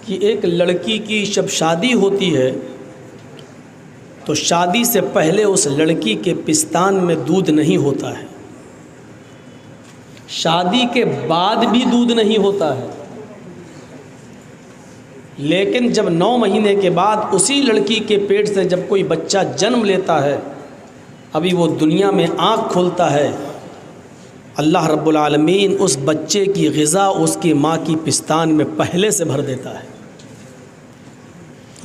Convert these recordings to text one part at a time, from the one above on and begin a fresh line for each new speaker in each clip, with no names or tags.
कि एक लड़की की जब शादी होती है तो शादी से पहले उस लड़की के पिस्तान में दूध नहीं होता है, शादी के बाद भी दूध नहीं होता है। लेकिन जब 9 महीने के बाद उसी लड़की के पेट से जब कोई बच्चा जन्म लेता है, अभी वो दुनिया में आँख खोलता है, अल्लाह रब्बुल आलमीन उस बच्चे की ग़िज़ा उसकी माँ की पिस्तान में पहले से भर देता है।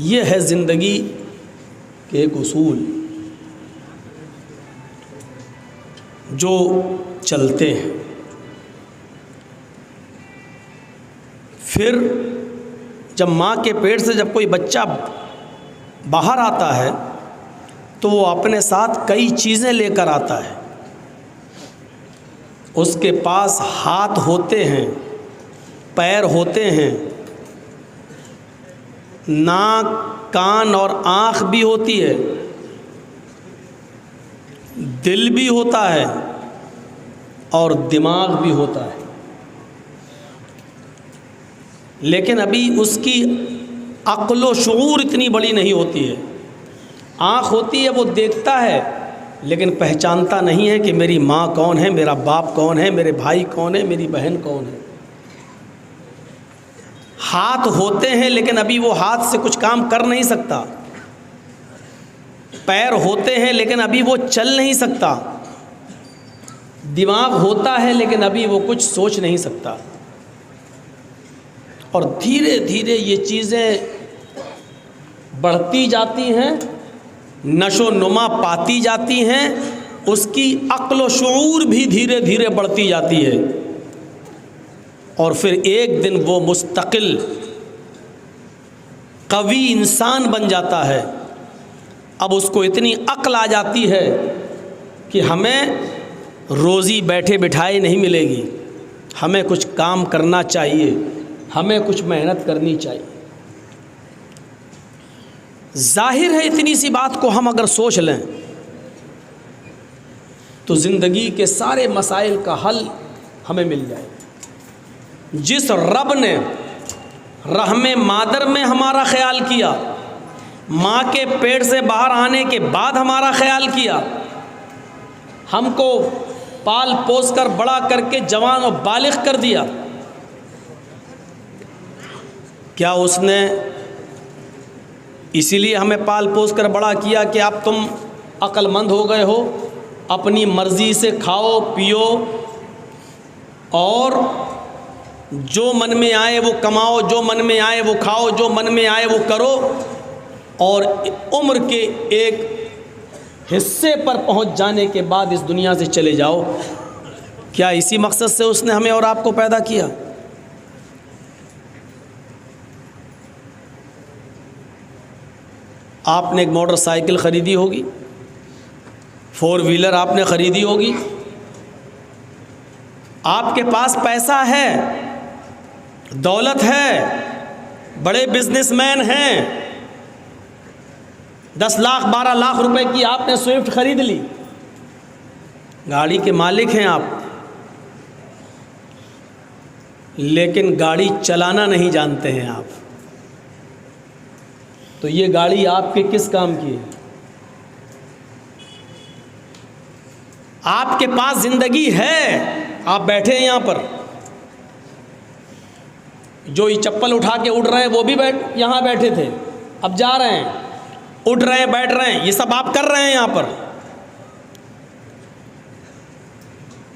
ये है ज़िंदगी के एक उसूल जो चलते हैं। फिर जब माँ के पेट से जब कोई बच्चा बाहर आता है तो वो अपने साथ कई चीज़ें लेकर आता है। उसके पास हाथ होते हैं, पैर होते हैं, नाक, कान और आँख भी होती है, दिल भी होता है और दिमाग भी होता है। लेकिन अभी उसकी अक्ल व शऊर इतनी बड़ी नहीं होती है। आँख होती है, वो देखता है लेकिन पहचानता नहीं है कि मेरी माँ कौन है, मेरा बाप कौन है, मेरे भाई कौन है, मेरी बहन कौन है। हाथ होते हैं लेकिन अभी वो हाथ से कुछ काम कर नहीं सकता। पैर होते हैं लेकिन अभी वो चल नहीं सकता। दिमाग होता है लेकिन अभी वो कुछ सोच नहीं सकता। और धीरे धीरे ये चीज़ें बढ़ती जाती हैं, नशो नुमा पाती जाती हैं, उसकी अक्ल व शऊर भी धीरे धीरे बढ़ती जाती है। और फिर एक दिन वो मुस्तकिल कवी इंसान बन जाता है। अब उसको इतनी अक्ल आ जाती है कि हमें रोज़ी बैठे बिठाए नहीं मिलेगी, हमें कुछ काम करना चाहिए, हमें कुछ मेहनत करनी चाहिए। जाहिर है इतनी सी बात को हम अगर सोच लें तो ज़िंदगी के सारे मसाइल का हल हमें मिल जाए। जिस रब ने रहमे मादर में हमारा ख्याल किया, माँ के पेट से बाहर आने के बाद हमारा ख्याल किया, हमको पाल पोस कर बड़ा करके जवान और बालिग कर दिया, क्या उसने इसीलिए हमें पाल पोस कर बड़ा किया कि अब तुम अक्लमंद हो गए हो, अपनी मर्ज़ी से खाओ पियो और जो मन में आए वो कमाओ, जो मन में आए वो खाओ, जो मन में आए वो करो और उम्र के एक हिस्से पर पहुंच जाने के बाद इस दुनिया से चले जाओ? क्या इसी मकसद से उसने हमें और आपको पैदा किया? आपने एक मोटरसाइकिल ख़रीदी होगी, 4 व्हीलर आपने ख़रीदी होगी, आपके पास पैसा है, दौलत है, बड़े बिजनेसमैन हैं, 10 लाख 12 लाख रुपए की आपने स्विफ्ट ख़रीद ली, गाड़ी के मालिक हैं आप, लेकिन गाड़ी चलाना नहीं जानते हैं आप। तो ये गाड़ी आपके किस काम की है? आपके पास ज़िंदगी है, आप बैठे हैं यहाँ पर, जो ये चप्पल उठा के उड़ रहे हैं वो भी यहाँ बैठे थे, अब जा रहे हैं, उठ रहे हैं, बैठ रहे हैं, ये सब आप कर रहे हैं यहाँ पर।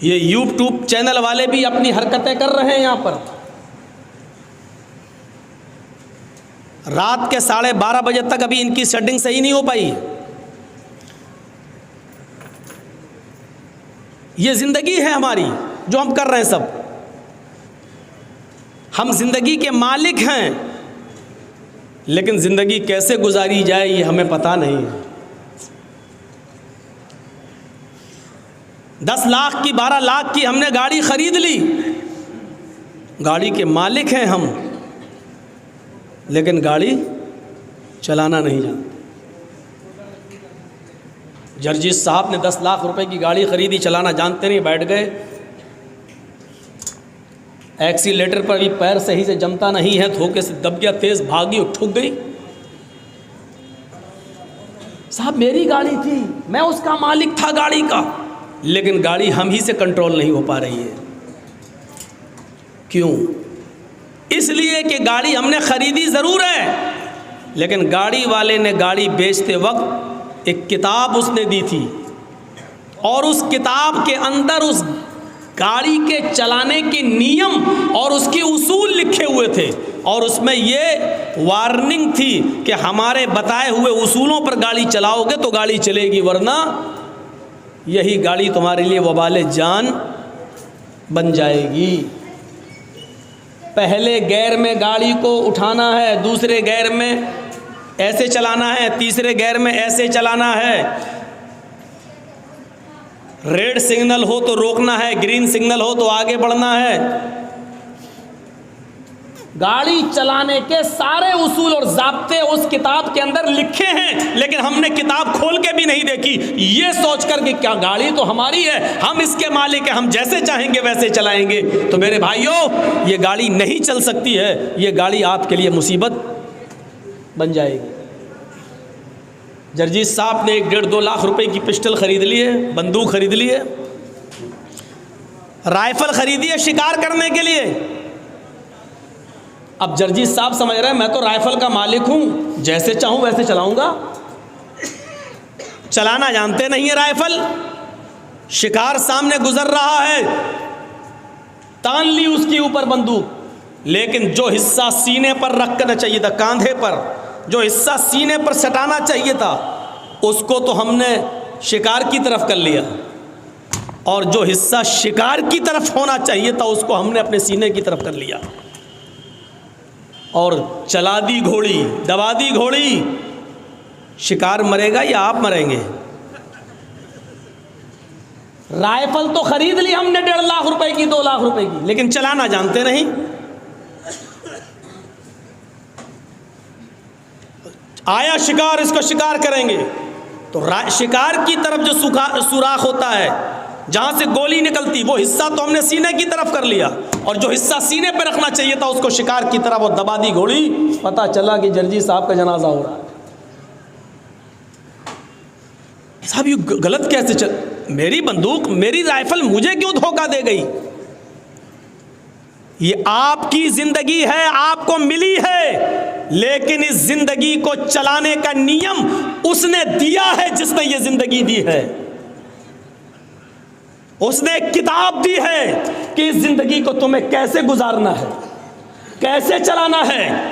ये यूट्यूब चैनल वाले भी अपनी हरकतें कर रहे हैं यहाँ पर। रात के 12:30 बजे तक अभी इनकी सेटिंग सही नहीं हो पाई। ये ज़िंदगी है हमारी जो हम कर रहे हैं सब। हम ज़िंदगी के मालिक हैं, लेकिन ज़िंदगी कैसे गुजारी जाए ये हमें पता नहीं है। 10 लाख की 12 लाख की हमने गाड़ी ख़रीद ली, गाड़ी के मालिक हैं हम, लेकिन गाड़ी चलाना नहीं जानते। जर्जिस साहब ने 10 लाख रुपए की गाड़ी ख़रीदी, चलाना जानते नहीं, बैठ गए, एक्सीलेटर पर भी पैर सही से जमता नहीं है, धोखे से दब गया, तेज भागी और ठुक गई। साहब मेरी गाड़ी थी, मैं उसका मालिक था गाड़ी का, लेकिन गाड़ी हम ही से कंट्रोल नहीं हो पा रही है। क्यों? इसलिए कि गाड़ी हमने खरीदी ज़रूर है, लेकिन गाड़ी वाले ने गाड़ी बेचते वक्त एक किताब उसने दी थी, और उस किताब के अंदर उस गाड़ी के चलाने के नियम और उसके उसूल लिखे हुए थे, और उसमें ये वार्निंग थी कि हमारे बताए हुए उसूलों पर गाड़ी चलाओगे तो गाड़ी चलेगी, वरना यही गाड़ी तुम्हारे लिए वबाले जान बन जाएगी। पहले गियर में गाड़ी को उठाना है, दूसरे गियर में ऐसे चलाना है, तीसरे गियर में ऐसे चलाना है। रेड सिग्नल हो तो रोकना है, ग्रीन सिग्नल हो तो आगे बढ़ना है। गाड़ी चलाने के सारे उसूल और ज़ाब्ते उस किताब के अंदर लिखे हैं, लेकिन हमने किताब खोल के भी नहीं देखी, ये सोचकर कि क्या गाड़ी तो हमारी है, हम इसके मालिक हैं, हम जैसे चाहेंगे वैसे चलाएंगे। तो मेरे भाइयों, ये गाड़ी नहीं चल सकती है, ये गाड़ी आपके लिए मुसीबत बन जाएगी। जर्जीत साहब ने 1.5-2 लाख रुपए की पिस्टल खरीद ली है, बंदूक खरीद ली है, राइफल खरीदी है शिकार करने के लिए। अब जर्जीत साहब समझ रहे हैं मैं तो राइफल का मालिक हूं, जैसे चाहूं वैसे चलाऊंगा। चलाना जानते नहीं है राइफल। शिकार सामने गुजर रहा है, तान ली उसके ऊपर बंदूक, लेकिन जो हिस्सा सीने पर रखना चाहिए था, कांधे पर जो हिस्सा सीने पर सटाना चाहिए था, उसको तो हमने शिकार की तरफ कर लिया, और जो हिस्सा शिकार की तरफ होना चाहिए था उसको हमने अपने सीने की तरफ कर लिया, और चला दी घोड़ी, दबा दी घोड़ी। शिकार मरेगा या आप मरेंगे? राइफल तो खरीद ली हमने 1.5 लाख रुपए की, 2 लाख रुपए की, लेकिन चलाना जानते नहीं। आया शिकार, इसको शिकार करेंगे तो शिकार की तरफ जो सुराख होता है, जहां से गोली निकलती, वो हिस्सा तो हमने सीने की तरफ कर लिया, और जो हिस्सा सीने पे रखना चाहिए था उसको शिकार की तरफ, और दबा दी घोड़ी। पता चला कि जर्जी साहब का जनाजा हो रहा है। साहब ये गलत कैसे चल, मेरी बंदूक, मेरी राइफल मुझे क्यों धोखा दे गई? ये आपकी जिंदगी है, आपको मिली है, लेकिन इस जिंदगी को चलाने का नियम उसने दिया है जिसने ये जिंदगी दी है। उसने एक किताब दी है कि इस जिंदगी को तुम्हें कैसे गुजारना है, कैसे चलाना है।